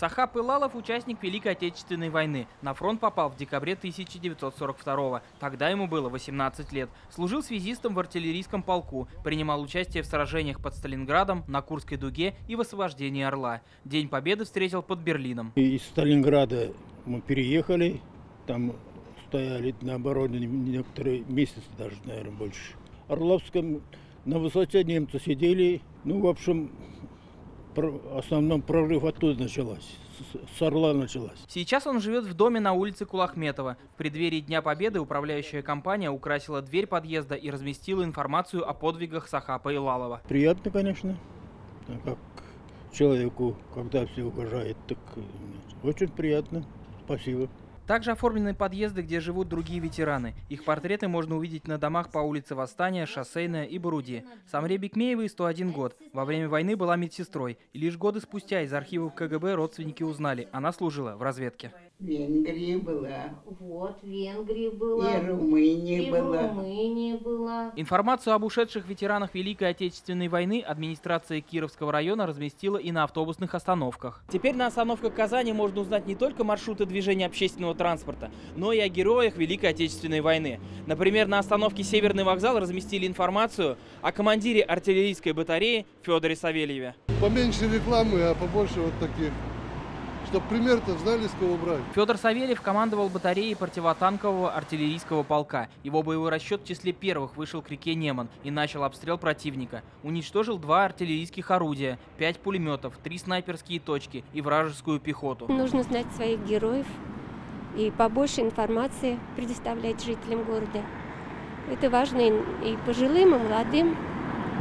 Сахап Илалов – участник Великой Отечественной войны. На фронт попал в декабре 1942-го. Тогда ему было 18 лет. Служил связистом в артиллерийском полку. Принимал участие в сражениях под Сталинградом, на Курской дуге и в освобождении Орла. День Победы встретил под Берлином. Из Сталинграда мы переехали. Там стояли на обороне некоторые месяцы, даже, наверное, больше. В Орловском на высоте немцы сидели. Ну, в общем, в основном прорыв оттуда началась, с Орла началась. Сейчас он живет в доме на улице Кулахметова. В преддверии Дня Победы управляющая компания украсила дверь подъезда и разместила информацию о подвигах Сахапа Илалова. Приятно, конечно, как человеку, когда все угожает, так очень приятно. Спасибо. Также оформлены подъезды, где живут другие ветераны. Их портреты можно увидеть на домах по улице Восстания, Шоссейная и Боруди. Самре Бекмеевой 101 год. Во время войны была медсестрой. И лишь годы спустя из архивов КГБ родственники узнали, она служила в разведке. В Венгрии была. Вот, в Венгрии была. И в Румынии была. В Румынии была. Информацию об ушедших ветеранах Великой Отечественной войны администрация Кировского района разместила и на автобусных остановках. Теперь на остановках Казани можно узнать не только маршруты движения общественного транспорта, но и о героях Великой Отечественной войны. Например, на остановке Северный вокзал разместили информацию о командире артиллерийской батареи Федоре Савельеве. Поменьше рекламы, а побольше вот таких. Чтобы пример-то знали, с кого брать. Федор Савельев командовал батареей противотанкового артиллерийского полка. Его боевой расчет в числе первых вышел к реке Неман и начал обстрел противника. Уничтожил 2 артиллерийских орудия, 5 пулеметов, 3 снайперские точки и вражескую пехоту. Нужно знать своих героев и побольше информации предоставлять жителям города. Это важно и пожилым, и молодым.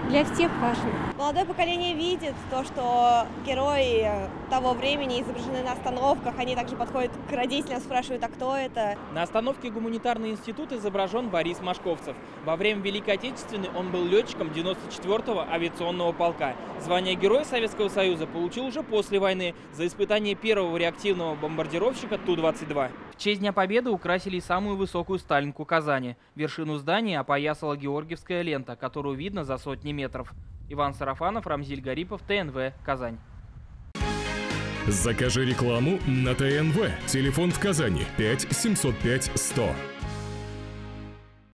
Для всех важно. Молодое поколение видит то, что герои того времени изображены на остановках. Они также подходят к родителям, спрашивают, а кто это? На остановке Гуманитарный институт изображен Борис Машковцев. Во время Великой Отечественной он был летчиком 94-го авиационного полка. Звание Героя Советского Союза получил уже после войны за испытание первого реактивного бомбардировщика Ту-22. В честь Дня Победы украсили самую высокую сталинку Казани. Вершину здания опоясала георгиевская лента, которую видно за сотни метров. Иван Сарафанов, Рамзиль Гарипов, ТНВ, Казань. Закажи рекламу на ТНВ. Телефон в Казани 5 705 100.